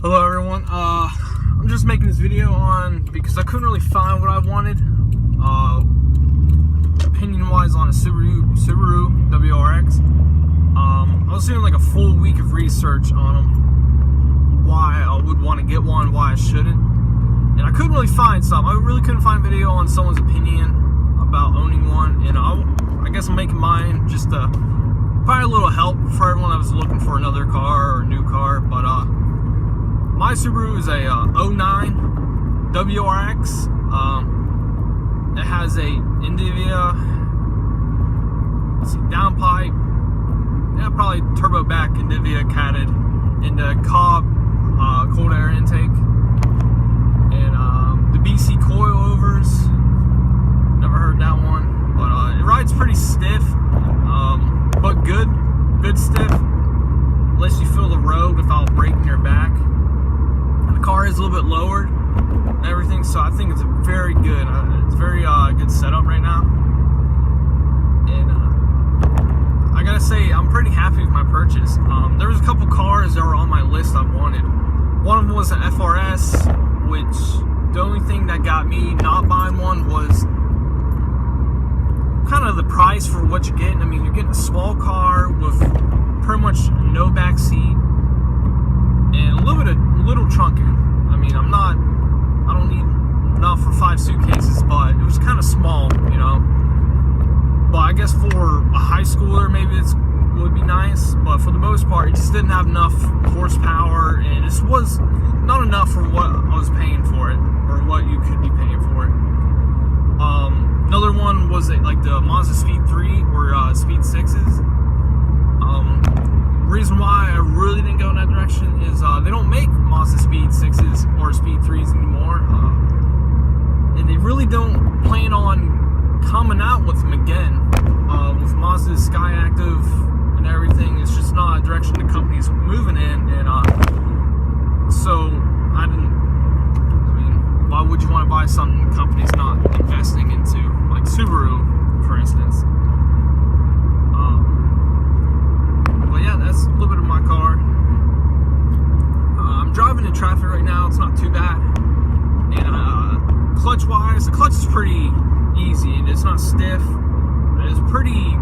Hello everyone, I'm just making this video because I couldn't really find what I wanted, opinion wise on a Subaru WRX. I was doing like a full week of research on them, why I would want to get one, why I shouldn't, and I couldn't really find something. I really couldn't find a video on someone's opinion about owning one, and I guess I'm making mine just to provide a little help for everyone that was looking for another car or a new car. But my Subaru is a 09 WRX. It has a Indivior, let's see, downpipe, yeah, probably turbo back Indivior catted into Cobb cold air intake, and the BC coilovers. Never heard that one, but it rides pretty stiff, but good stiff. Lets you feel the road without breaking your back. The car is a little bit lowered and everything, so I think it's very good. It's very good setup right now, and I gotta say I'm pretty happy with my purchase. There was a couple cars that were on my list I wanted. One of them was an FRS, which the only thing that got me not buying one was kind of the price for what you're getting. I mean, you're getting a small car with pretty much no back seat and a little trunking. I mean, I don't need enough for 5 suitcases, but it was kind of small, you know. But I guess for a high schooler, maybe it would be nice. But for the most part, it just didn't have enough horsepower, and it just was not enough for what I was paying for it, or what you could be paying for it. Another one was like the Mazda Speed 3 or Speed 6s. Reason why I really didn't go in that direction is they don't make Mazda Speed 6s or Speed 3s anymore, and they really don't plan on coming out with them again. With Mazda's Sky Active and everything, it's just not a direction the company's moving in, and so I mean, why would you want to buy something the company's not investing into, like Subaru, for instance? But yeah, that's a little bit of my car. I'm driving in traffic right now. It's not too bad. And clutch-wise, the clutch is pretty easy, and it's not stiff. It's pretty.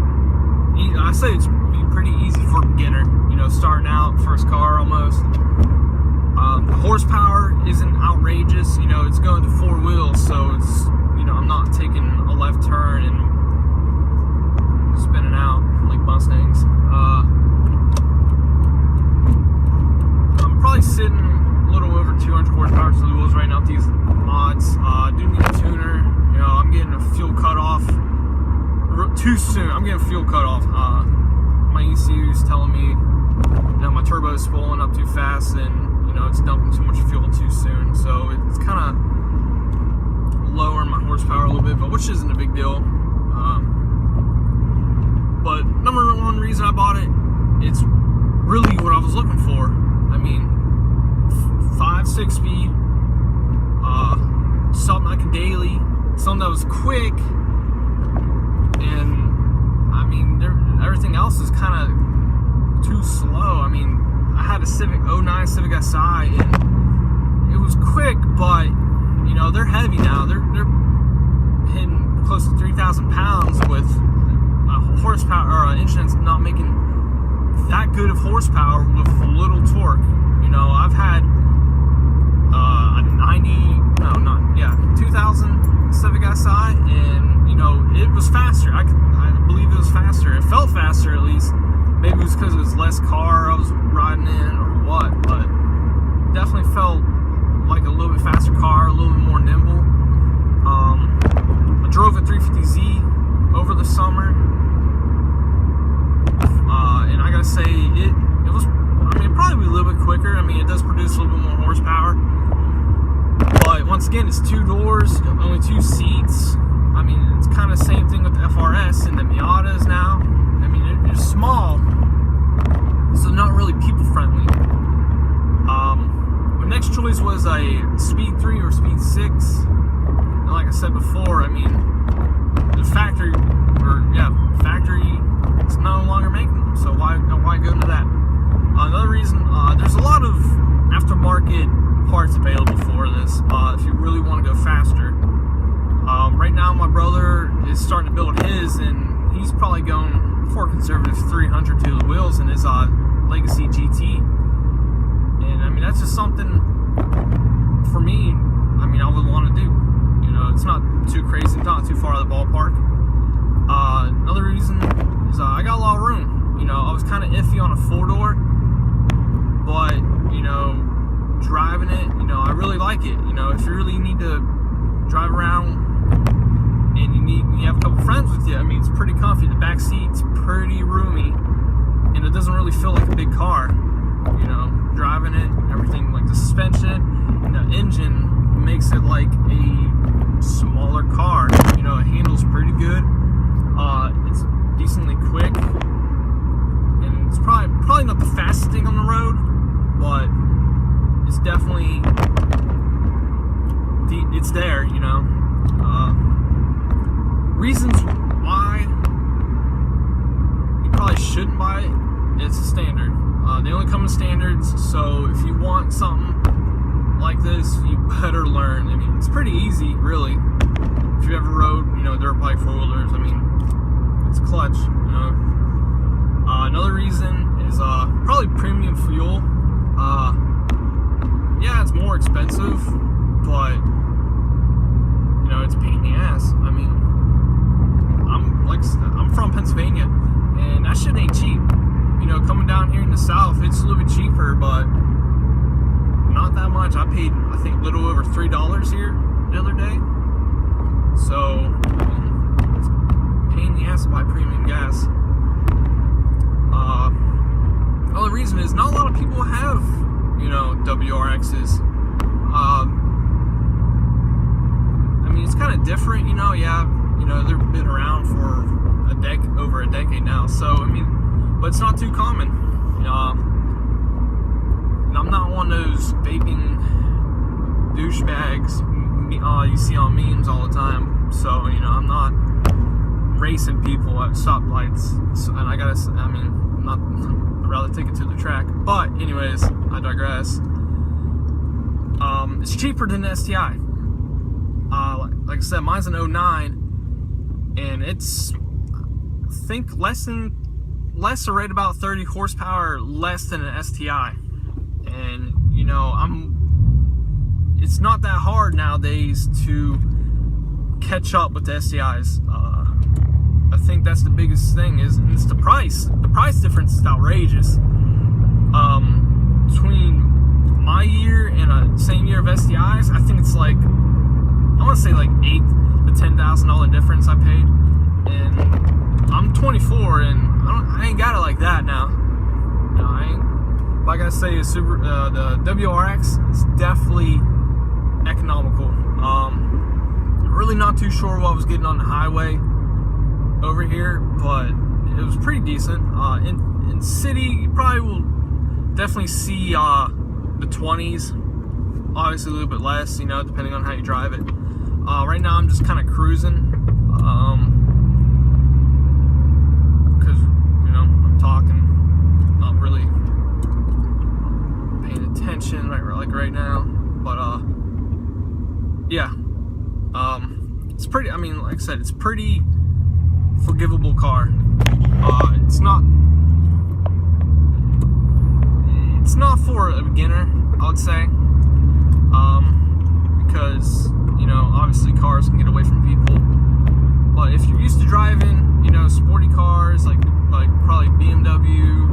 I say it's pretty easy for a beginner. You know, starting out, first car almost. The horsepower isn't outrageous. You know, it's going to 4 wheels, so it's, you know, I'm not taking a left turn and spinning out like Mustangs. I'm probably sitting a little over 200 horsepower to the wheels right now with these mods. I do need a tuner. You know, I'm getting a fuel cutoff too soon. I'm getting fuel cutoff. My ECU is telling me that my turbo is spooling up too fast, and you know, it's dumping too much fuel too soon. So it's kind of lowering my horsepower a little bit, but which isn't a big deal. But number one reason I bought it, it's really what I was looking for. I mean, 5-6 speed, something I could daily, something that was quick, and I mean, everything else is kind of too slow. I mean, I had a 09 Civic Si, and it was quick, but you know, they're heavy now. They're hitting close to 3,000 pounds with a horsepower, or an engine that's not making that good of horsepower with little torque. You know, I've had a 2000 Civic Si, and you know, it was faster. I believe it was faster. It felt faster, at least. Maybe it was because it was less car I was riding in, or what, but definitely felt like a little bit faster car, a little bit more nimble. I drove a 350Z over the summer, and I gotta say, it was, I mean, probably a little bit quicker. I mean, it does produce a little bit more horsepower, but once again, it's 2 doors, only 2 seats. I mean, it's kind of the same thing with the FRS and the Miatas now. I mean, they're small, so not really people friendly. My next choice was a Speed 3 or Speed 6. And like I said before, I mean, the factory, it's no longer making them, so why go into that? Another reason, there's a lot of aftermarket parts available for this if you really want to go faster. Right now, my brother is starting to build his, and he's probably going for a conservative 300 to the wheels in his Legacy GT. And I mean, that's just something for me. I mean, I would want to do. You know, it's not too crazy, not too far out of the ballpark. Another reason is I got a lot of room. You know, I was kind of iffy on a 4-door, but you know, driving it, you know, I really like it. You know, if you really need to drive around and you have a couple friends with you, I mean, it's pretty comfy. The back seat's pretty roomy, and it doesn't really feel like a big car. You know, driving it, everything, like the suspension and the engine makes it like a smaller car. You know, it handles pretty good. It's decently quick, and it's probably not the fastest thing on the road, but it's definitely it's there. You know, reasons why you probably shouldn't buy it. It's a standard. They only come in standards, so if you want something like this, you better learn. I mean, it's pretty easy, really. If you ever rode, you know, dirt bike 4-wheelers, I mean, it's clutch, you know. Another reason is probably premium fuel. Yeah, it's more expensive, but you know, it's a pain in the ass. I mean, I'm from Pennsylvania, and that shit ain't cheap. You know, coming down here in the South, it's a little bit cheaper, but not that much. I paid, I think, a little over $3 here the other day. So, I mean, it's a pain in the ass to buy premium gas. Another reason is not a lot of people have, you know, WRXs. I mean, it's kind of different, you know. Yeah, you know, they've been around for over a decade now. So, I mean, but it's not too common. And I'm not one of those vaping douchebags you see on memes all the time. So, you know, I'm not racing people at stoplights. So, and I'd rather take it to the track. But anyways, I digress. It's cheaper than the STI. Like I said, mine's an 09, and it's, I think, less or right about 30 horsepower less than an STI. And you know, it's not that hard nowadays to catch up with the STIs. I think that's the biggest thing, it's the price. The price difference is outrageous. Between my year and a same year of STIs, I think it's like, I want to say like $8,000 to $10,000 difference I paid. And I'm 24, and I ain't got it like that now. You know, I ain't. Like I say, the WRX is definitely economical. Really not too sure what I was getting on the highway over here, but it was pretty decent. In city, you probably will definitely see the 20s. Obviously a little bit less, you know, depending on how you drive it. Right now I'm just kind of cruising, because, you know, I'm talking, not really paying attention right now, but yeah, it's pretty, I mean, like I said, it's pretty forgivable car. It's not for a beginner, I would say, because, you know, obviously cars can get away from people. But if you're used to driving, you know, sporty cars like probably BMW,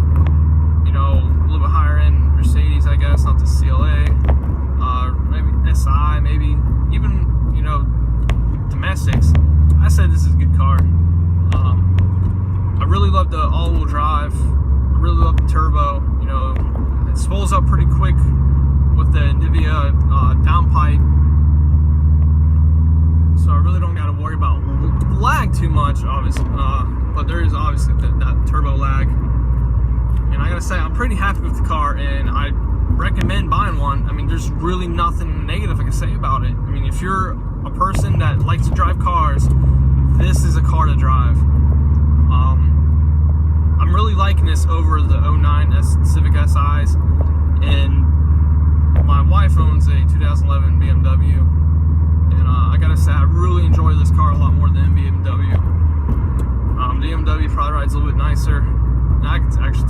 you know, a little bit higher end Mercedes, I guess, not the CLA, maybe SI, maybe even, you know, domestics, I said this is a good car. I really love the all-wheel drive. I really love the turbo. You know, it spools up pretty quick with the NVIDIA downpipe, so I really don't got to worry about lag too much, obviously. But there is obviously that turbo lag, and I gotta say, I'm pretty happy with the car, and I recommend buying one. I mean, there's really nothing negative I can say about it. I mean, if you're a person that likes to drive cars, this is a car to drive. I'm really liking this over the 09 Civic SIs, and my wife owns a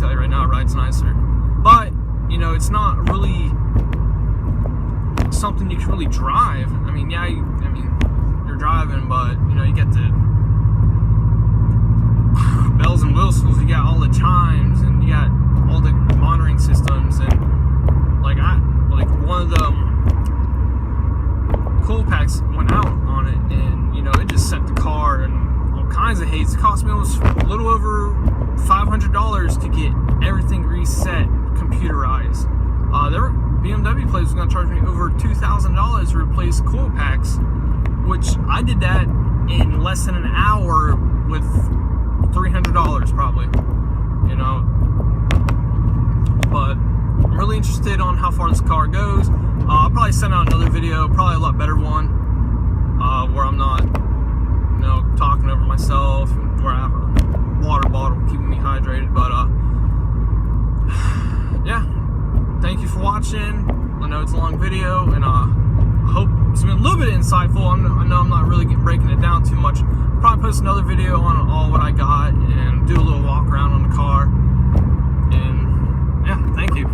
tell you right now, it rides nicer. But, you know, it's not really something you can really drive. I mean, yeah, you're driving, but, you know, you get the bells and whistles, you got all the chimes, and you got all the monitoring systems, and like one of the coil packs went out on it, and you know, it just sent the car and all kinds of haze. It cost me almost a little over $500 to get everything reset, computerized. BMW place was going to charge me over $2,000 to replace coil packs, which I did that in less than an hour with $300 probably, you know. But I'm really interested on how far this car goes. I'll probably send out another video, probably a lot better one, where I'm not, you know, talking over myself, and where I have a water bottle keeping me hydrated. But yeah, thank you for watching. I know it's a long video, and I hope it's been a little bit insightful. I know I'm not really breaking it down too much. I'll probably post another video on all what I got and do a little walk around on the car. And yeah, thank you.